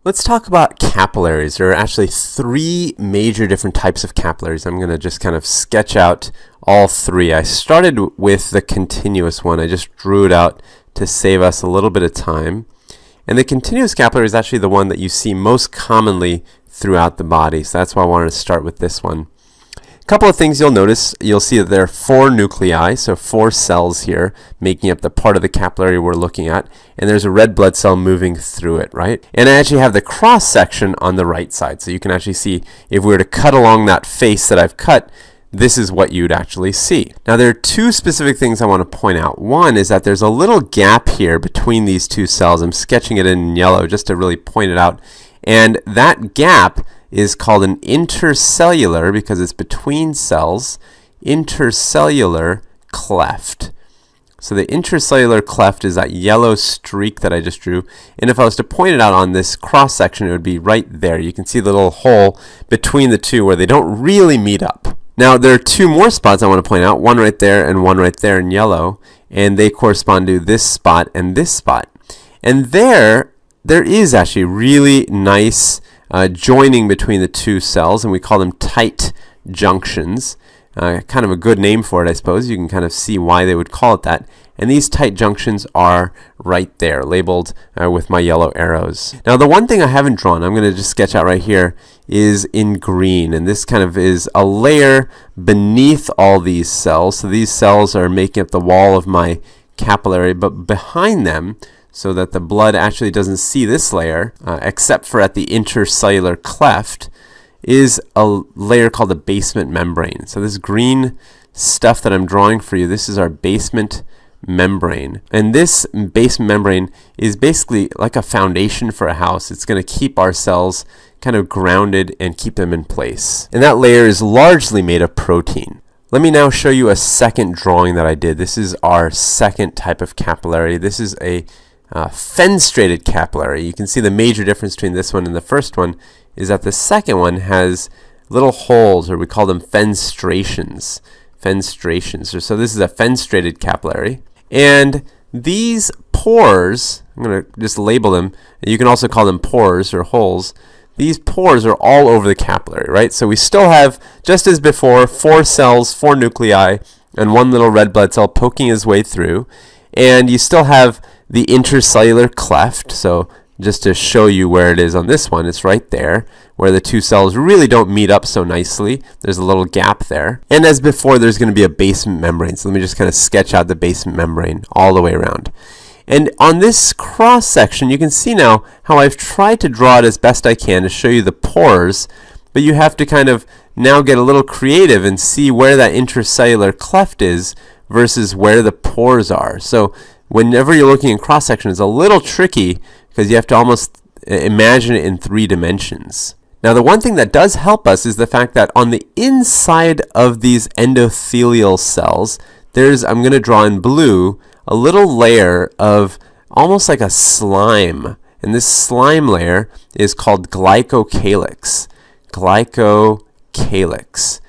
Let's talk about capillaries. There are actually three major different types of capillaries. I'm going to just kind of sketch out all three. I started with the continuous one. I just drew it out to save us a little bit of time. And the continuous capillary is actually the one that you see most commonly throughout the body. So that's why I wanted to start with this one. A couple of things you'll notice. You'll see that there are 4 nuclei, so 4 cells here making up the part of the capillary we're looking at, and there's a red blood cell moving through it, right? And I actually have the cross section on the right side, so you can actually see if we were to cut along that face that I've cut, this is what you'd actually see. Now there are 2 specific things I want to point out. One is that there's a little gap here between these 2 cells. I'm sketching it in yellow just to really point it out, and that gap is called an intercellular, because it's between cells, intercellular cleft. So the intercellular cleft is that yellow streak that I just drew, and if I was to point it out on this cross section, it would be right there. You can see the little hole between the 2 where they don't really meet up. Now there are 2 more spots I want to point out, one right there and one right there in yellow, and they correspond to this spot and this spot. And there is actually really nice joining between the 2 cells, and we call them tight junctions. Kind of a good name for it, I suppose. You can kind of see why they would call it that. And these tight junctions are right there, labeled with my yellow arrows. Now the one thing I haven't drawn, I'm going to just sketch out right here, is in green. And this kind of is a layer beneath all these cells. So these cells are making up the wall of my capillary, but behind them, so that the blood actually doesn't see this layer, except for at the intercellular cleft, is a layer called the basement membrane. So this green stuff that I'm drawing for you, this is our basement membrane. And this basement membrane is basically like a foundation for a house. It's going to keep our cells kind of grounded and keep them in place. And that layer is largely made of protein. Let me now show you a second drawing that I did. This is our second type of capillary. This is a fenestrated capillary. You can see the major difference between this one and the first one is that the second one has little holes, or we call them fenestrations. Fenestrations. So this is a fenestrated capillary. And these pores, I'm going to just label them, you can also call them pores or holes. These pores are all over the capillary, right? So we still have, just as before, 4 cells, 4 nuclei, and 1 little red blood cell poking his way through. And you still have the intercellular cleft. So just to show you where it is on this one, it's right there, where the 2 cells really don't meet up so nicely. There's a little gap there. And as before, there's going to be a basement membrane. So let me just kind of sketch out the basement membrane all the way around. And on this cross section, you can see now how I've tried to draw it as best I can to show you the pores, but you have to kind of now get a little creative and see where that intercellular cleft is versus where the pores are. So whenever you're looking in cross section, it's a little tricky because you have to almost imagine it in 3 dimensions. Now the one thing that does help us is the fact that on the inside of these endothelial cells, there's, I'm going to draw in blue, a little layer of almost like a slime. And this slime layer is called glycocalyx. Glycocalyx.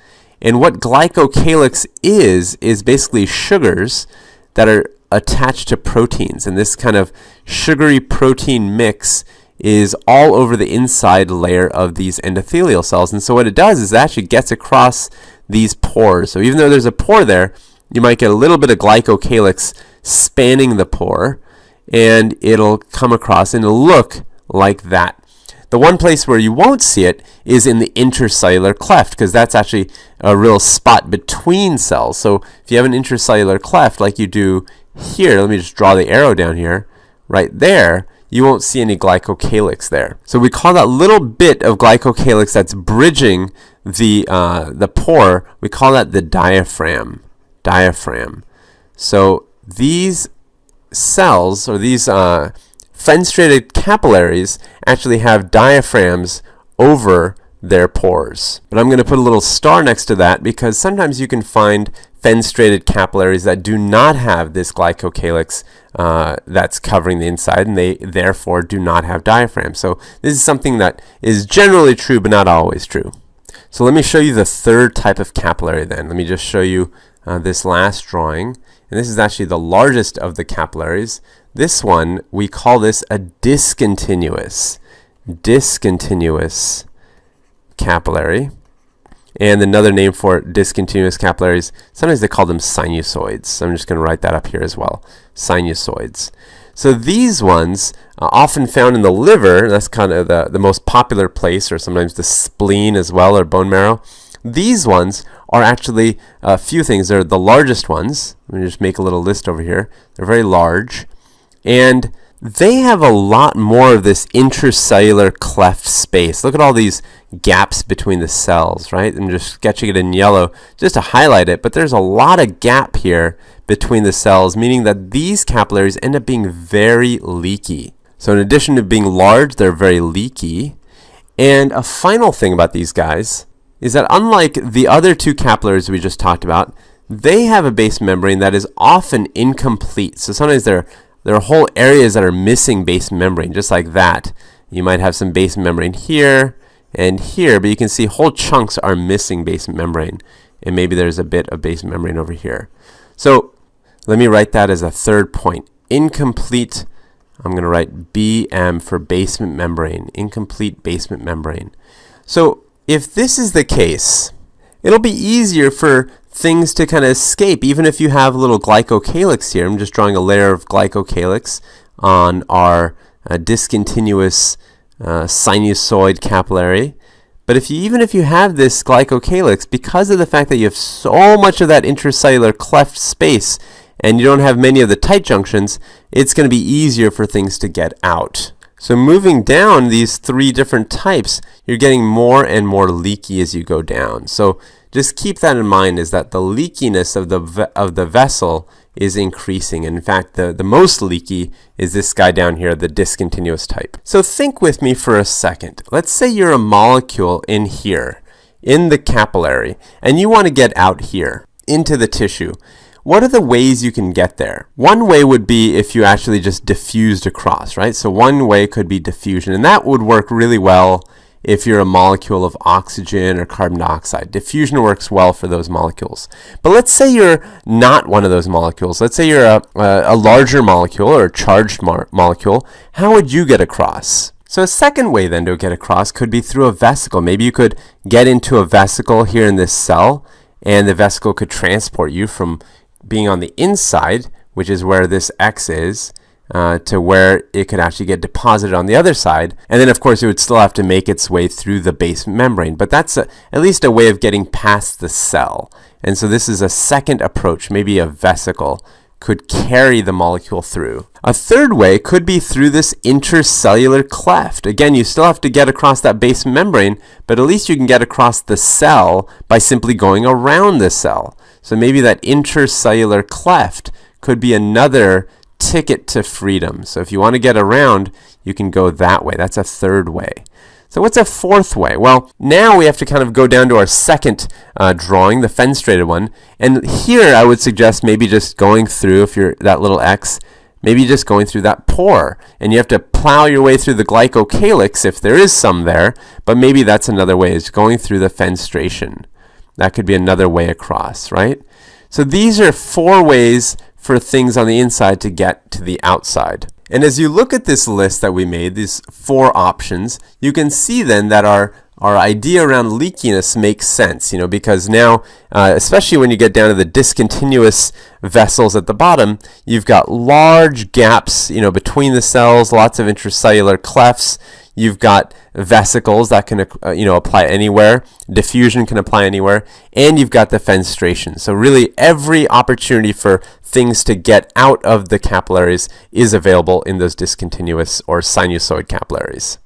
And what glycocalyx is basically sugars that are attached to proteins. And this kind of sugary protein mix is all over the inside layer of these endothelial cells. And so what it does is it actually gets across these pores. So even though there's a pore there, you might get a little bit of glycocalyx spanning the pore, and it'll come across and it'll look like that. The one place where you won't see it is in the intercellular cleft, because that's actually a real spot between cells. So if you have an intercellular cleft like you do here, let me just draw the arrow down here, right there, you won't see any glycocalyx there. So we call that little bit of glycocalyx that's bridging the pore, we call that the diaphragm. Diaphragm. So these cells, or these fenestrated capillaries, actually have diaphragms over their pores. But I'm going to put a little star next to that because sometimes you can find fenestrated capillaries that do not have this glycocalyx that's covering the inside, and they therefore do not have diaphragms. So this is something that is generally true but not always true. So let me show you the third type of capillary then. Let me just show you this last drawing. And this is actually the largest of the capillaries. This one, we call this a discontinuous. discontinuous capillary. And another name for discontinuous capillaries, sometimes they call them sinusoids. So I'm just going to write that up here as well, sinusoids. So these ones, often found in the liver, that's kind of the most popular place, or sometimes the spleen as well, or bone marrow. These ones are actually a few things. They're the largest ones. Let me just make a little list over here. They're very large. And they have a lot more of this intracellular cleft space. Look at all these gaps between the cells, right? I'm just sketching it in yellow just to highlight it, but there's a lot of gap here between the cells, meaning that these capillaries end up being very leaky. So in addition to being large, they're very leaky. And a final thing about these guys is that unlike the other two capillaries we just talked about, they have a base membrane that is often incomplete. So sometimes there are whole areas that are missing base membrane, just like that. You might have some base membrane here and here, but you can see whole chunks are missing base membrane. And maybe there's a bit of base membrane over here. So let me write that as a third point. Incomplete, I'm going to write BM for basement membrane, incomplete basement membrane. So if this is the case, it'll be easier for things to kind of escape, even if you have a little glycocalyx here. I'm just drawing a layer of glycocalyx on our discontinuous sinusoid capillary. But even if you have this glycocalyx, because of the fact that you have so much of that intracellular cleft space and you don't have many of the tight junctions, it's going to be easier for things to get out. So moving down these three different types, you're getting more and more leaky as you go down. So just keep that in mind, is that the leakiness of the vessel is increasing. And in fact, the most leaky is this guy down here, the discontinuous type. So think with me for a second. Let's say you're a molecule in here, in the capillary, and you want to get out here into the tissue. What are the ways you can get there? One way would be if you actually just diffused across, right? So one way could be diffusion, and that would work really well if you're a molecule of oxygen or carbon dioxide. Diffusion works well for those molecules. But let's say you're not one of those molecules. Let's say you're a larger molecule or a charged molecule. How would you get across? So a second way then to get across could be through a vesicle. Maybe you could get into a vesicle here in this cell, and the vesicle could transport you from being on the inside, which is where this X is, to where it could actually get deposited on the other side. And then of course it would still have to make its way through the base membrane, but that's at least a way of getting past the cell. And so this is a second approach. Maybe a vesicle could carry the molecule through. A third way could be through this intercellular cleft. Again, you still have to get across that base membrane, but at least you can get across the cell by simply going around the cell. So maybe that intercellular cleft could be another ticket to freedom. So if you want to get around, you can go that way. That's a third way. So what's a fourth way? Well, now we have to kind of go down to our second drawing, the fenestrated one. And here I would suggest maybe just going through, if you're that little X, maybe just going through that pore. And you have to plow your way through the glycocalyx if there is some there, but maybe that's another way, is going through the fenestration. That could be another way across, right? So these are four ways for things on the inside to get to the outside. And as you look at this list that we made, these four options, you can see then that our idea around leakiness makes sense, because now, especially when you get down to the discontinuous vessels at the bottom, you've got large gaps, between the cells, lots of intracellular clefts. You've got vesicles that can, apply anywhere. Diffusion can apply anywhere. And you've got the fenestration. So really every opportunity for things to get out of the capillaries is available in those discontinuous or sinusoid capillaries.